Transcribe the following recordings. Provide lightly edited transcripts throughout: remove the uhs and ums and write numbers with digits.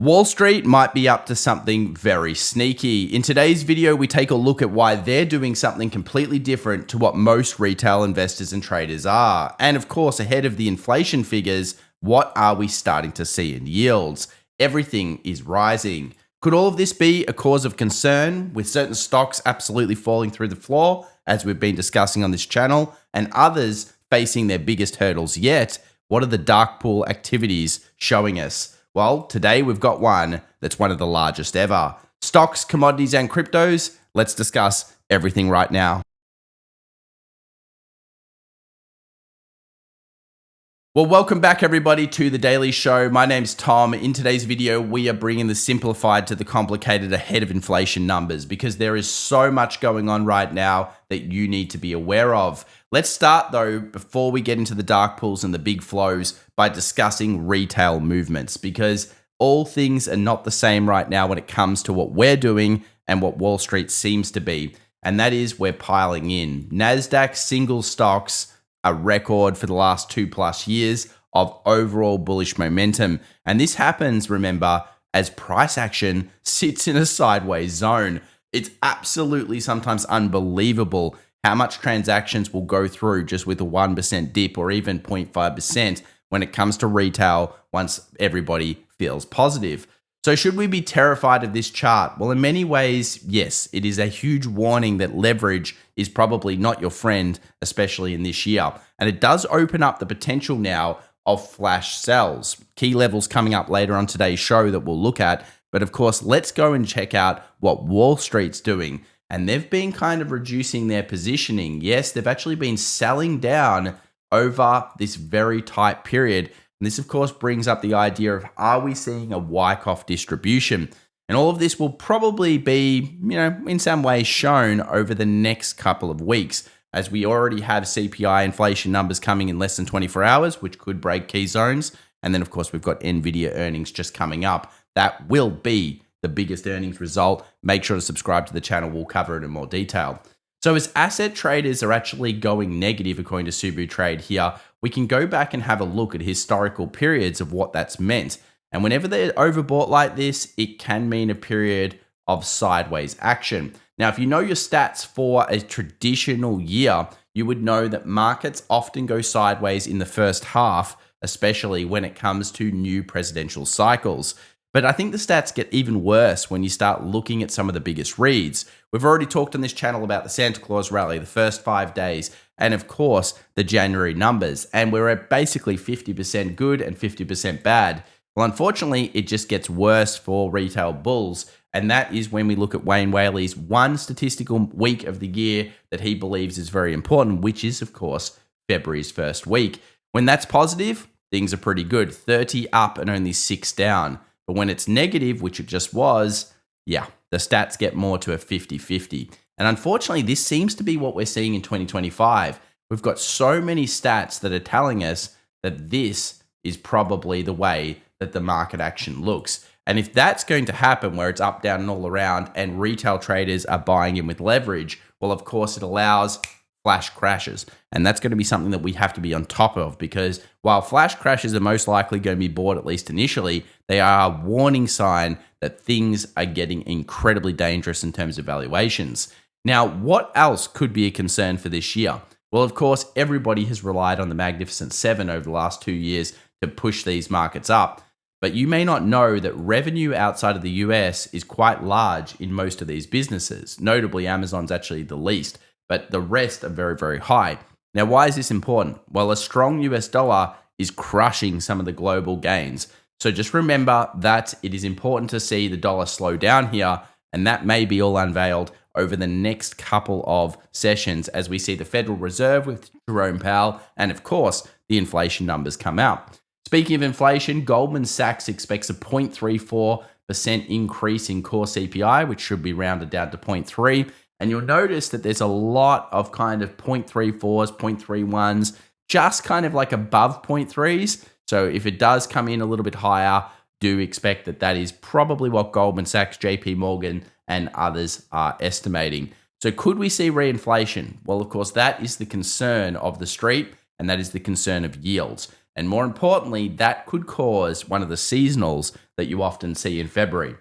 Wall Street might be up to something very sneaky. In today's video, we take a look at why they're doing something completely different to what most retail investors and traders are. And of course, ahead of the inflation figures, what are we starting to see in yields? Everything is rising. Could all of this be a cause of concern, with certain stocks absolutely falling through the floor, as we've been discussing on this channel, and others facing their biggest hurdles yet? What are the dark pool activities showing us? Well, today we've got one that's one of the largest ever. Stocks, commodities, and cryptos. Let's discuss everything right now. Well, welcome back everybody to The Daily Show. My name's Tom. In today's video, we are bringing the simplified to the complicated ahead of inflation numbers because there is so much going on right now that you need to be aware of. Let's start though, before we get into the dark pools and the big flows, by discussing retail movements, because all things are not the same right now when it comes to what we're doing and what Wall Street seems to be. And that is, we're piling in. NASDAQ single stocks, a record for the last 2+ years of overall bullish momentum. And this happens, remember, as price action sits in a sideways zone. It's absolutely sometimes unbelievable how much transactions will go through just with a 1% dip or even 0.5% when it comes to retail once everybody feels positive. So should we be terrified of this chart? Well, in many ways, yes, it is a huge warning that leverage is probably not your friend, especially in this year. And it does open up the potential now of flash sells. Key levels coming up later on today's show that we'll look at. But of course, let's go and check out what Wall Street's doing. And they've been kind of reducing their positioning. Yes, they've actually been selling down over this very tight period. And this, of course, brings up the idea of, are we seeing a Wyckoff distribution? And all of this will probably be, in some way shown over the next couple of weeks, as we already have CPI inflation numbers coming in less than 24 hours, which could break key zones. And then, of course, we've got NVIDIA earnings just coming up. That will be the biggest earnings result. Make sure to subscribe to the channel. We'll cover it in more detail. So as asset traders are actually going negative, according to Subu Trade here, we can go back and have a look at historical periods of what that's meant. And whenever they're overbought like this, it can mean a period of sideways action. Now, if you know your stats for a traditional year, you would know that markets often go sideways in the first half, especially when it comes to new presidential cycles. But I think the stats get even worse when you start looking at some of the biggest reads. We've already talked on this channel about the Santa Claus rally, the first 5 days, and of course, the January numbers. And we're at basically 50% good and 50% bad. Well, unfortunately, it just gets worse for retail bulls. And that is when we look at Wayne Whaley's one statistical week of the year that he believes is very important, which is, of course, February's first week. When that's positive, things are pretty good. 30 up and only 6 down. But when it's negative, which it just was, the stats get more to a 50-50. And unfortunately, this seems to be what we're seeing in 2025. We've got so many stats that are telling us that this is probably the way that the market action looks. And if that's going to happen, where it's up, down, and all around, and retail traders are buying in with leverage, well, of course, it allows flash crashes. And that's going to be something that we have to be on top of, because while flash crashes are most likely going to be bought, at least initially, they are a warning sign that things are getting incredibly dangerous in terms of valuations. Now, what else could be a concern for this year? Well, of course, everybody has relied on the Magnificent Seven over the last 2 years to push these markets up. But you may not know that revenue outside of the US is quite large in most of these businesses. Notably, Amazon's actually the least, but the rest are very, very high. Now, why is this important? Well, a strong US dollar is crushing some of the global gains. So just remember that it is important to see the dollar slow down here, and that may be all unveiled over the next couple of sessions as we see the Federal Reserve with Jerome Powell and, of course, the inflation numbers come out. Speaking of inflation, Goldman Sachs expects a 0.34% increase in core CPI, which should be rounded down to 0.3%. And you'll notice that there's a lot of kind of 0.34s, 0.31s, just kind of like above 0.3s. So if it does come in a little bit higher, do expect that that is probably what Goldman Sachs, JP Morgan, and others are estimating. So could we see reinflation? Well, of course, that is the concern of the street, and that is the concern of yields. And more importantly, that could cause one of the seasonals that you often see in February.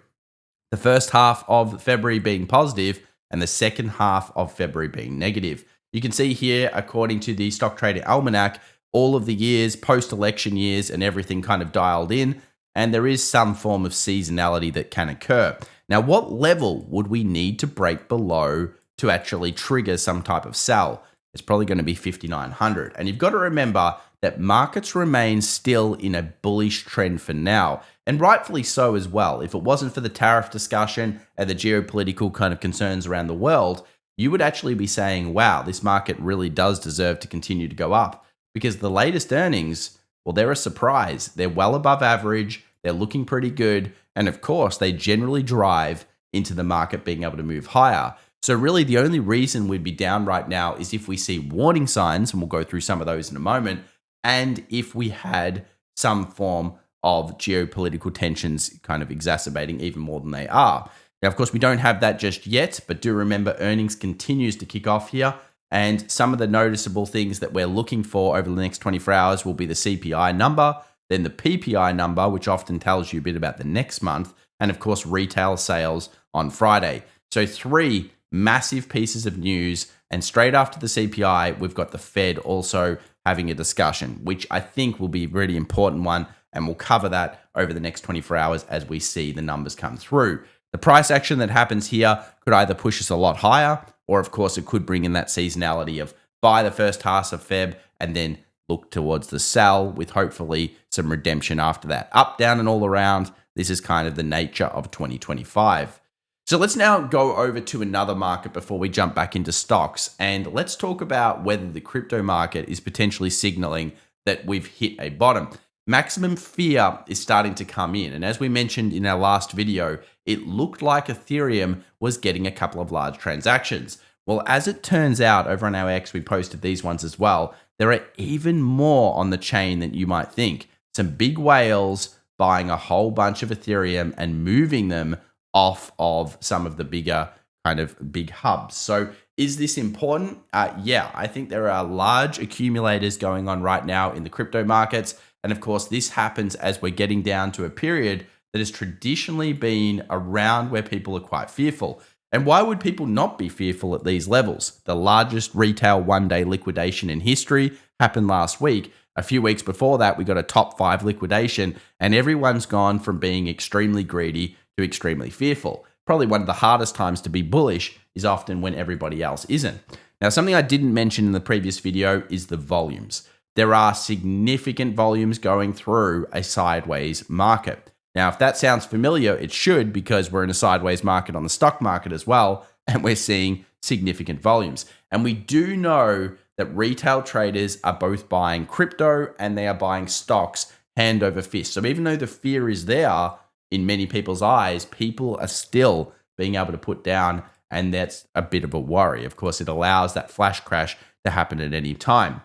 The first half of February being positive and the second half of February being negative. You can see here, according to the Stock Trader Almanac, all of the years, post-election years, and everything kind of dialed in, and there is some form of seasonality that can occur. Now, what level would we need to break below to actually trigger some type of sell? It's probably going to be 5,900. And you've got to remember that markets remain still in a bullish trend for now, and rightfully so as well. If it wasn't for the tariff discussion and the geopolitical kind of concerns around the world, you would actually be saying, wow, this market really does deserve to continue to go up, because the latest earnings, well, they're a surprise. They're well above average. They're looking pretty good. And of course, they generally drive into the market being able to move higher. So really the only reason we'd be down right now is if we see warning signs, and we'll go through some of those in a moment, and if we had some form of geopolitical tensions kind of exacerbating even more than they are. Now, of course, we don't have that just yet, but do remember earnings continues to kick off here. And some of the noticeable things that we're looking for over the next 24 hours will be the CPI number, then the PPI number, which often tells you a bit about the next month, and of course, retail sales on Friday. So 3 massive pieces of news. And straight after the CPI, we've got the Fed also having a discussion, which I think will be a really important one. And we'll cover that over the next 24 hours as we see the numbers come through. The price action that happens here could either push us a lot higher, or of course it could bring in that seasonality of buy the first half of Feb and then look towards the sell with hopefully some redemption after that. Up, down, and all around. This is kind of the nature of 2025. So let's now go over to another market before we jump back into stocks. And let's talk about whether the crypto market is potentially signaling that we've hit a bottom. Maximum fear is starting to come in. And as we mentioned in our last video, it looked like Ethereum was getting a couple of large transactions. Well, as it turns out, over on our X, we posted these ones as well. There are even more on the chain than you might think. Some big whales buying a whole bunch of Ethereum and moving them off of some of the bigger kind of big hubs. So is this important? Yeah, I think there are large accumulators going on right now in the crypto markets. And of course, this happens as we're getting down to a period that has traditionally been around where people are quite fearful. And why would people not be fearful at these levels? The largest retail one-day liquidation in history happened last week. A few weeks before that, we got a top 5 liquidation, and everyone's gone from being extremely greedy to extremely fearful. Probably one of the hardest times to be bullish is often when everybody else isn't. Now, something I didn't mention in the previous video is the volumes. There are significant volumes going through a sideways market. Now, if that sounds familiar, it should, because we're in a sideways market on the stock market as well, and we're seeing significant volumes. And we do know that retail traders are both buying crypto and they are buying stocks hand over fist. So even though the fear is there in many people's eyes, people are still being able to put down, and that's a bit of a worry. Of course, it allows that flash crash to happen at any time.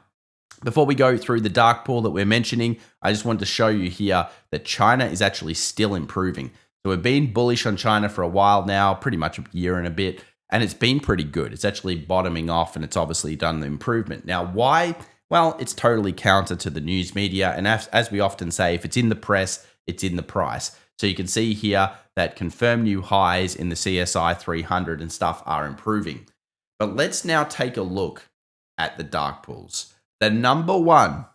Before we go through the dark pool that we're mentioning, I just wanted to show you here that China is actually still improving. So we've been bullish on China for a while now, pretty much a year and a bit, and it's been pretty good. It's actually bottoming off, and it's obviously done the improvement. Now, why? Well, it's totally counter to the news media, and as we often say, if it's in the press, it's in the price. So you can see here that confirmed new highs in the CSI 300 and stuff are improving. But let's now take a look at the dark pools. The number 1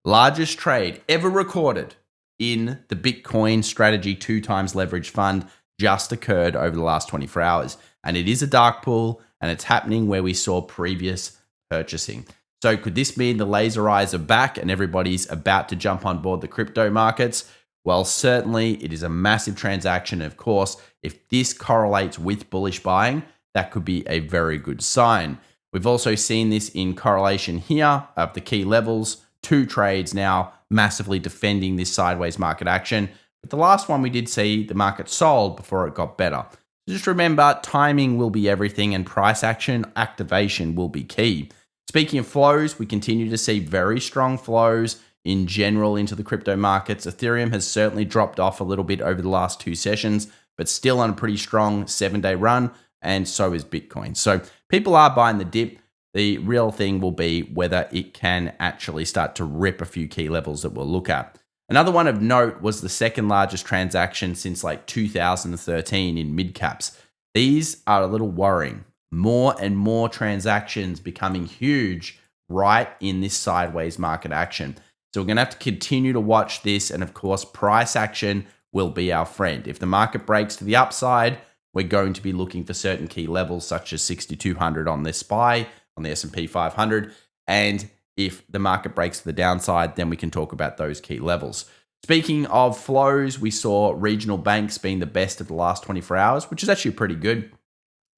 largest trade ever recorded in the Bitcoin strategy 2x leverage fund just occurred over the last 24 hours. And it is a dark pool, and it's happening where we saw previous purchasing. So could this mean the laser eyes are back and everybody's about to jump on board the crypto markets? Well, certainly it is a massive transaction. Of course, if this correlates with bullish buying, that could be a very good sign. We've also seen this in correlation here of the key levels, 2 trades now massively defending this sideways market action. But the last one we did see, the market sold before it got better. So just remember, timing will be everything, and price action activation will be key. Speaking of flows, we continue to see very strong flows in general into the crypto markets. Ethereum has certainly dropped off a little bit over the last 2 sessions, but still on a pretty strong 7-day run, and so is Bitcoin. So people are buying the dip. The real thing will be whether it can actually start to rip a few key levels that we'll look at. Another one of note was the second largest transaction since like 2013 in mid caps. These are a little worrying. More and more transactions becoming huge right in this sideways market action. So we're going to have to continue to watch this. And of course, price action will be our friend. If the market breaks to the upside, we're going to be looking for certain key levels such as 6,200 on this SPY, on the S&P 500. And if the market breaks to the downside, then we can talk about those key levels. Speaking of flows, we saw regional banks being the best of the last 24 hours, which is actually pretty good.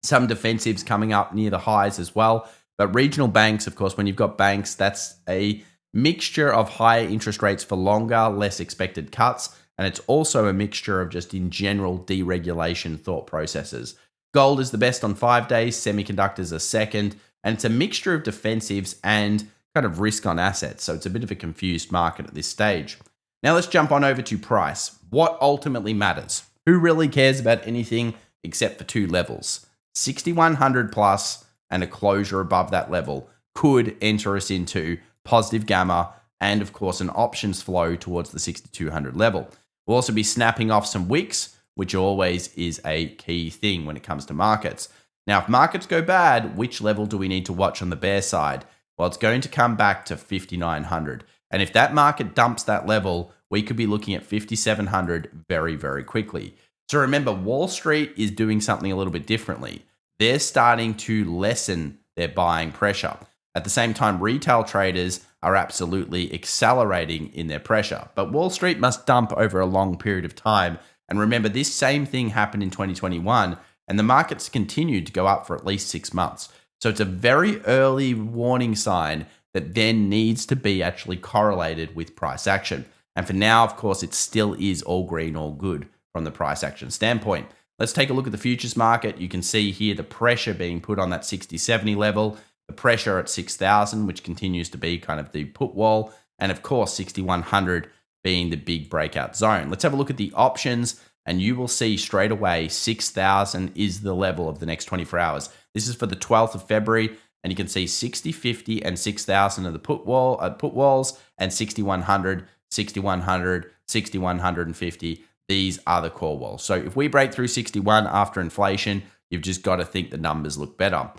Some defensives coming up near the highs as well. But regional banks, of course, when you've got banks, that's a mixture of higher interest rates for longer, less expected cuts. And it's also a mixture of just in general deregulation thought processes. Gold is the best on 5 days, semiconductors are second, and it's a mixture of defensives and kind of risk on assets. So it's a bit of a confused market at this stage. Now let's jump on over to price. What ultimately matters? Who really cares about anything except for two levels? 6,100 plus and a closure above that level could enter us into positive gamma and of course an options flow towards the 6,200 level. We'll also be snapping off some wicks, which always is a key thing when it comes to markets. Now, if markets go bad, which level do we need to watch on the bear side? Well, it's going to come back to 5,900. And if that market dumps that level, we could be looking at 5,700 very, very quickly. So remember, Wall Street is doing something a little bit differently. They're starting to lessen their buying pressure. At the same time, retail traders are absolutely accelerating in their pressure. But Wall Street must dump over a long period of time. And remember, this same thing happened in 2021, and the markets continued to go up for at least 6 months. So it's a very early warning sign that then needs to be actually correlated with price action. And for now, of course, it still is all green, all good from the price action standpoint. Let's take a look at the futures market. You can see here the pressure being put on that 60-70 level, the pressure at 6,000, which continues to be kind of the put wall, and of course 6,100 being the big breakout zone. Let's have a look at the options, and you will see straight away 6,000 is the level of the next 24 hours. This is for the 12th of February, and you can see 60, 50, and 6,000 are the put walls, and 6,100, 6,100, 6,150. These are the call walls. So if we break through 61 after inflation, you've just got to think the numbers look better.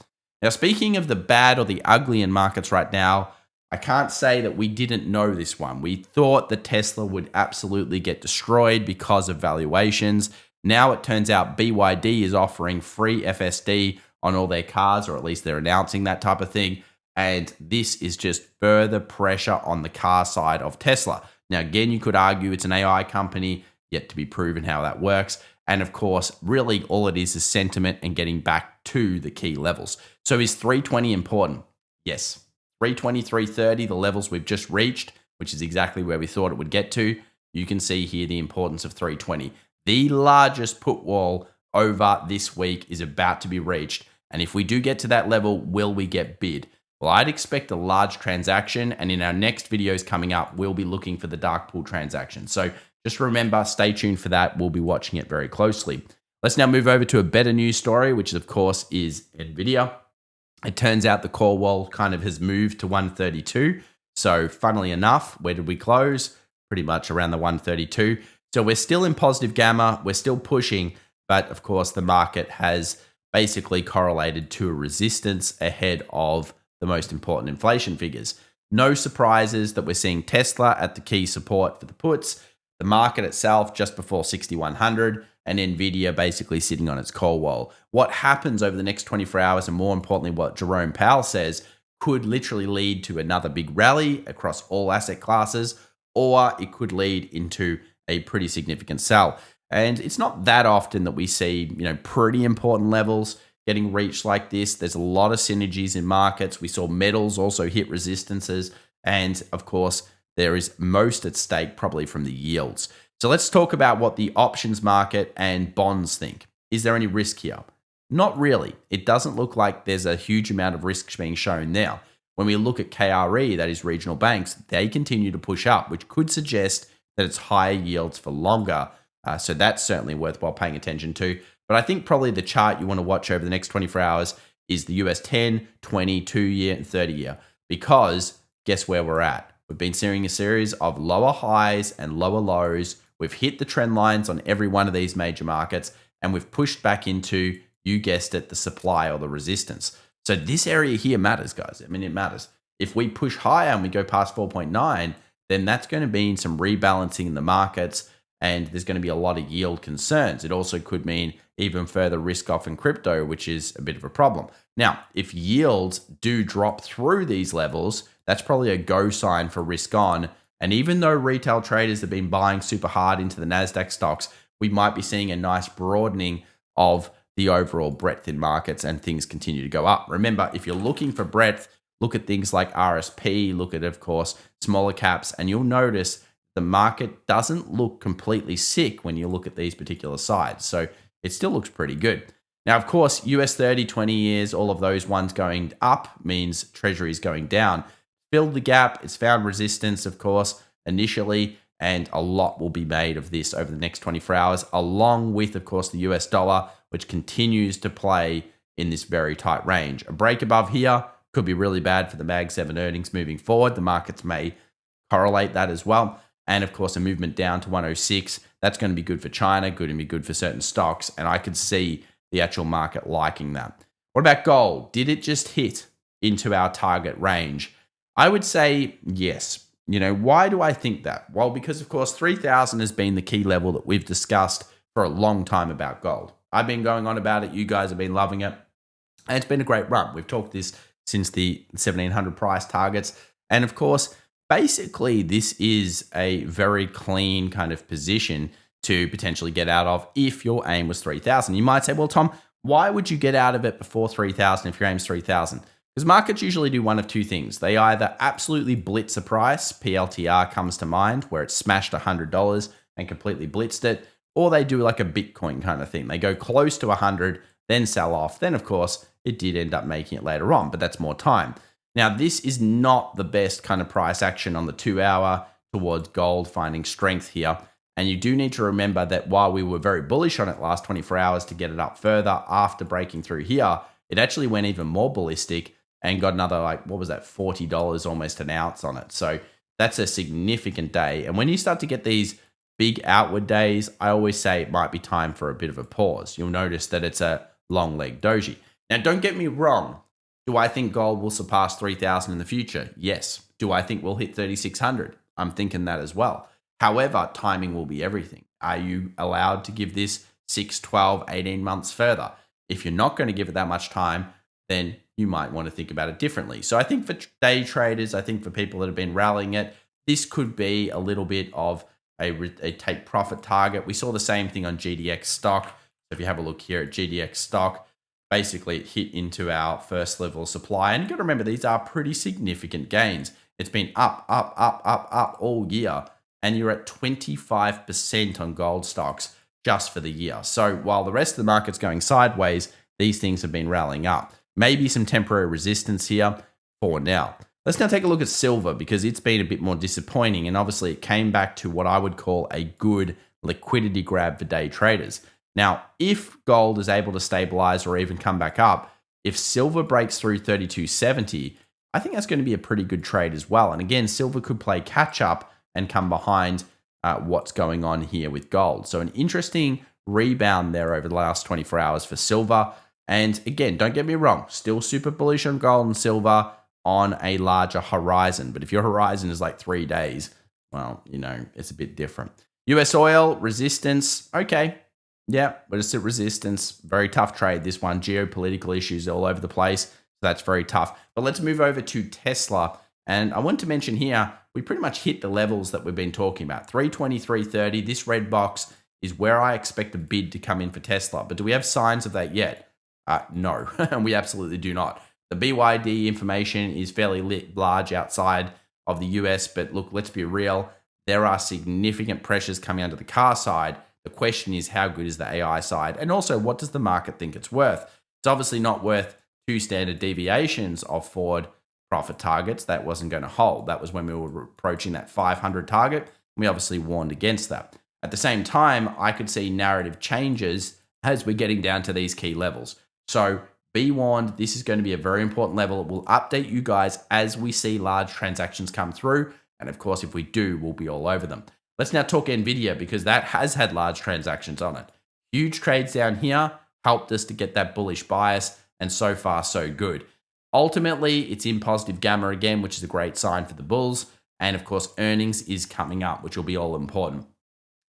Now, speaking of the bad or the ugly in markets right now, I can't say that we didn't know this one. We thought that Tesla would absolutely get destroyed because of valuations. Now it turns out BYD is offering free FSD on all their cars, or at least they're announcing that type of thing. And this is just further pressure on the car side of Tesla. Now, again, you could argue it's an AI company, yet to be proven how that works. And of course, really all it is sentiment and getting back to the key levels. So is 320 important? Yes. 320, 330, the levels we've just reached, which is exactly where we thought it would get to. You can see here the importance of 320. The largest put wall over this week is about to be reached. And if we do get to that level, will we get bid? Well, I'd expect a large transaction. And in our next videos coming up, we'll be looking for the dark pool transaction. So just remember, stay tuned for that. We'll be watching it very closely. Let's now move over to a better news story, which of course is NVIDIA. It turns out the call wall kind of has moved to 132. So funnily enough, where did we close? Pretty much around the 132. So we're still in positive gamma. We're still pushing. But of course, the market has basically correlated to a resistance ahead of the most important inflation figures. No surprises that we're seeing Tesla at the key support for the puts, the market itself just before 6,100, and NVIDIA basically sitting on its call wall. What happens over the next 24 hours, and more importantly, what Jerome Powell says, could literally lead to another big rally across all asset classes, or it could lead into a pretty significant sell. And it's not that often that we see, pretty important levels getting reached like this. There's a lot of synergies in markets. We saw metals also hit resistances. And of course, there is most at stake probably from the yields. So let's talk about what the options market and bonds think. Is there any risk here? Not really. It doesn't look like there's a huge amount of risk being shown now. When we look at KRE, that is regional banks, they continue to push up, which could suggest that it's higher yields for longer. So that's certainly worthwhile paying attention to. But I think probably the chart you want to watch over the next 24 hours is the US 10, 20, 2-year, and 30-year. Because guess where we're at? We've been seeing a series of lower highs and lower lows. We've hit the trend lines on every one of these major markets, and we've pushed back into, you guessed it, the supply or the resistance. So this area here matters, guys. I mean, it matters. If we push higher and we go past 4.9, then that's going to mean some rebalancing in the markets, and there's going to be a lot of yield concerns. It also could mean even further risk off in crypto, which is a bit of a problem. Now, if yields do drop through these levels, that's probably a go sign for risk on. And even though retail traders have been buying super hard into the NASDAQ stocks, we might be seeing a nice broadening of the overall breadth in markets and things continue to go up. Remember, if you're looking for breadth, look at things like RSP, look at, of course, smaller caps, and you'll notice the market doesn't look completely sick when you look at these particular sides. So it still looks pretty good. Now, of course, US 30, 20 years, all of those ones going up means treasuries going down. Filled the gap. It's found resistance, of course, initially, and a lot will be made of this over the next 24 hours, along with, of course, the US dollar, which continues to play in this very tight range. A break above here could be really bad for the Mag 7 earnings moving forward. The markets may correlate that as well. And of course, a movement down to 106, that's going to be good for China, going to be good for certain stocks. And I could see the actual market liking that. What about gold? Did it just hit into our target range? I would say yes. You know, why do I think that? Well, because of course, 3,000 has been the key level that we've discussed for a long time about gold. I've been going on about it. You guys have been loving it. And it's been a great run. We've talked this since the 1,700 price targets. And of course, basically, this is a very clean kind of position to potentially get out of if your aim was 3,000. You might say, well, Tom, why would you get out of it before 3,000 if your aim is 3,000? Because markets usually do one of two things. They either absolutely blitz a price, PLTR comes to mind, where it smashed $100 and completely blitzed it, or they do like a Bitcoin kind of thing. They go close to 100, then sell off. Then, of course, it did end up making it later on, but that's more time. Now, this is not the best kind of price action on the 2 hour towards gold finding strength here. And you do need to remember that while we were very bullish on it last 24 hours to get it up further after breaking through here, it actually went even more ballistic and got another, like, what was that, $40 almost an ounce on it. So that's a significant day. And when you start to get these big outward days, I always say it might be time for a bit of a pause. You'll notice that it's a long leg doji. Now, don't get me wrong. Do I think gold will surpass 3,000 in the future? Yes. Do I think we'll hit 3,600? I'm thinking that as well. However, timing will be everything. Are you allowed to give this 6, 12, 18 months further? If you're not going to give it that much time, then you might want to think about it differently. So I think for day traders, I think for people that have been rallying it, this could be a little bit of a take profit target. We saw the same thing on GDX stock. So if you have a look here at GDX stock, basically it hit into our first level supply. And you got to remember, these are pretty significant gains. It's been up all year. And you're at 25% on gold stocks just for the year. So while the rest of the market's going sideways, these things have been rallying up. Maybe some temporary resistance here for now. Let's now take a look at silver because it's been a bit more disappointing. And obviously it came back to what I would call a good liquidity grab for day traders. Now, if gold is able to stabilize or even come back up, if silver breaks through 32.70, I think that's going to be a pretty good trade as well. And again, silver could play catch up and come behind what's going on here with gold. So an interesting rebound there over the last 24 hours for silver. And again, don't get me wrong, still super bullish on gold and silver on a larger horizon. But if your horizon is like 3 days, well, you know, it's a bit different. US oil, resistance, okay. Yeah, but it's at resistance. Very tough trade, this one. Geopolitical issues all over the place. So that's very tough. But let's move over to Tesla. And I want to mention here, we pretty much hit the levels that we've been talking about. 320, 330. This red box is where I expect a bid to come in for Tesla. But do we have signs of that yet? No, and we absolutely do not. The BYD information is fairly large outside of the US. But look, let's be real. There are significant pressures coming under the car side. The question is, how good is the AI side? And also, what does the market think it's worth? It's obviously not worth 2 standard deviations of forward profit targets. That wasn't going to hold. That was when we were approaching that 500 target. We obviously warned against that. At the same time, I could see narrative changes as we're getting down to these key levels. So be warned, this is going to be a very important level. It will update you guys as we see large transactions come through. And of course, if we do, we'll be all over them. Let's now talk Nvidia, because that has had large transactions on it. Huge trades down here helped us to get that bullish bias, and so far so good. Ultimately, it's in positive gamma again, which is a great sign for the bulls. And of course, earnings is coming up, which will be all important.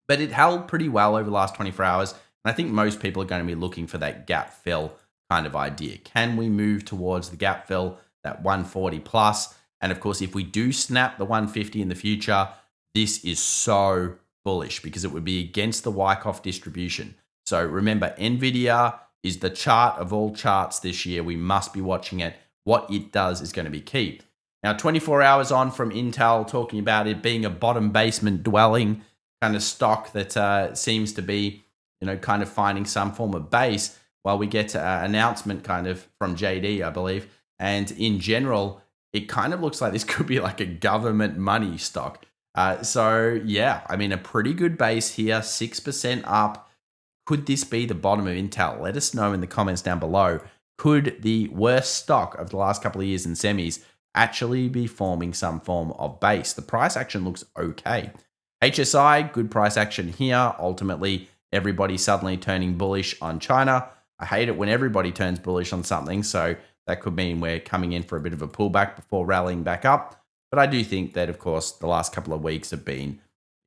But it held pretty well over the last 24 hours. And I think most people are going to be looking for that gap fill kind of idea. Can we move towards the gap fill, that 140 plus? And of course, if we do snap the 150 in the future, this is so bullish because it would be against the Wyckoff distribution. So remember, Nvidia is the chart of all charts this year. We must be watching it. What it does is going to be key. Now, 24 hours on from Intel, talking about it being a bottom basement dwelling kind of stock that seems to be, kind of finding some form of base, while we get an announcement kind of from JD, I believe. And in general, it kind of looks like this could be like a government money stock. So yeah, I mean, a pretty good base here, 6% up. Could this be the bottom of Intel? Let us know in the comments down below. Could the worst stock of the last couple of years in semis actually be forming some form of base? The price action looks okay. HSI, good price action here. Ultimately, everybody suddenly turning bullish on China. I hate it when everybody turns bullish on something, so that could mean we're coming in for a bit of a pullback before rallying back up. But I do think that, of course, the last couple of weeks have been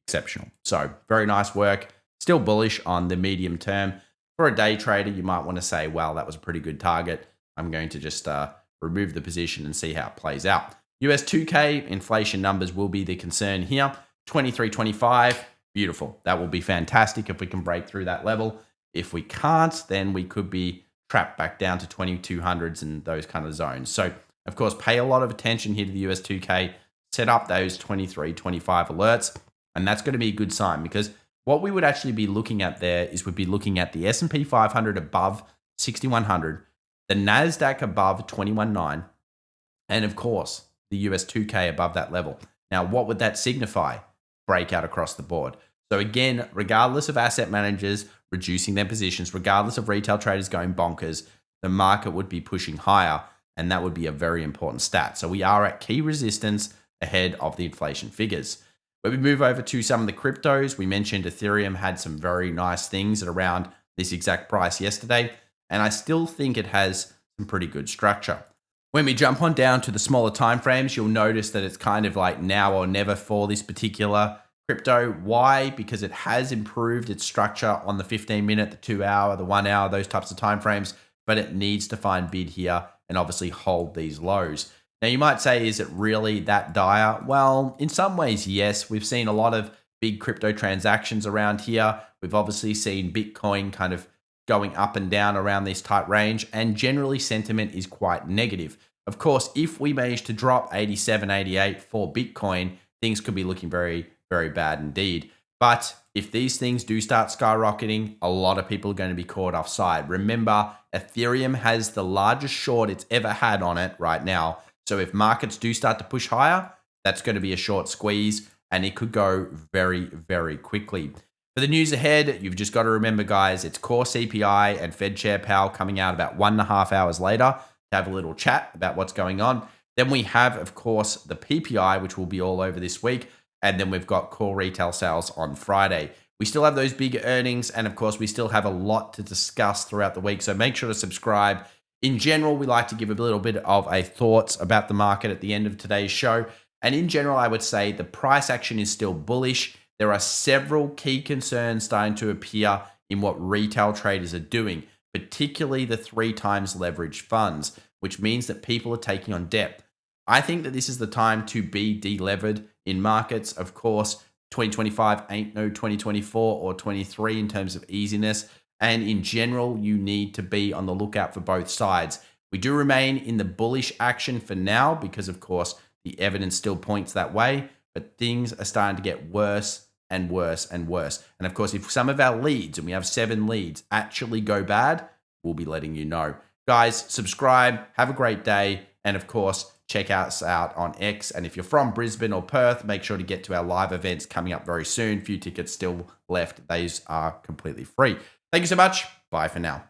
exceptional. So very nice work. Still bullish on the medium term. For a day trader, you might want to say, well, that was a pretty good target. I'm going to just remove the position and see how it plays out. US 2K inflation numbers will be the concern here. 23.25, beautiful. That will be fantastic if we can break through that level. If we can't, then we could be trapped back down to 2200s and those kind of zones. So, of course, pay a lot of attention here to the US 2K. Set up those 23.25 alerts, and that's going to be a good sign, because what we would actually be looking at there is we'd be looking at the S&P 500 above 6100, the NASDAQ above 21.9, and of course, the US 2K above that level. Now, what would that signify? Breakout across the board. So again, regardless of asset managers reducing their positions, regardless of retail traders going bonkers, the market would be pushing higher, and that would be a very important stat. So we are at key resistance ahead of the inflation figures. When we move over to some of the cryptos, we mentioned Ethereum had some very nice things at around this exact price yesterday, and I still think it has some pretty good structure. When we jump on down to the smaller timeframes, you'll notice that it's kind of like now or never for this particular crypto. Why? Because it has improved its structure on the 15-minute, the 2-hour, the 1 hour, those types of timeframes, but it needs to find bid here and obviously hold these lows. Now, you might say, is it really that dire? Well, in some ways, yes. We've seen a lot of big crypto transactions around here. We've obviously seen Bitcoin kind of going up and down around this tight range, and generally sentiment is quite negative. Of course, if we manage to drop 87, 88 for Bitcoin, things could be looking very, very bad indeed. But if these things do start skyrocketing, a lot of people are going to be caught offside. Remember, Ethereum has the largest short it's ever had on it right now. So if markets do start to push higher, that's going to be a short squeeze, and it could go very, very quickly. For the news ahead, you've just got to remember, guys, it's core CPI and Fed Chair Powell coming out about 1.5 hours later to have a little chat about what's going on. Then we have, of course, the PPI, which will be all over this week. And then we've got core retail sales on Friday. We still have those big earnings, and of course, we still have a lot to discuss throughout the week. So make sure to subscribe. In general, we like to give a little bit of a thoughts about the market at the end of today's show. And in general, I would say the price action is still bullish. There are several key concerns starting to appear in what retail traders are doing, particularly the 3 times leveraged funds, which means that people are taking on debt. I think that this is the time to be delevered in markets. Of course, 2025 ain't no 2024 or 23 in terms of easiness. And in general, you need to be on the lookout for both sides. We do remain in the bullish action for now because, of course, the evidence still points that way, but things are starting to get worse and worse and worse. And of course, if some of our leads, and we have 7 leads, actually go bad, we'll be letting you know. Guys, subscribe, have a great day, and of course, check us out on X. And if you're from Brisbane or Perth, make sure to get to our live events coming up very soon. Few tickets still left. These are completely free. Thank you so much. Bye for now.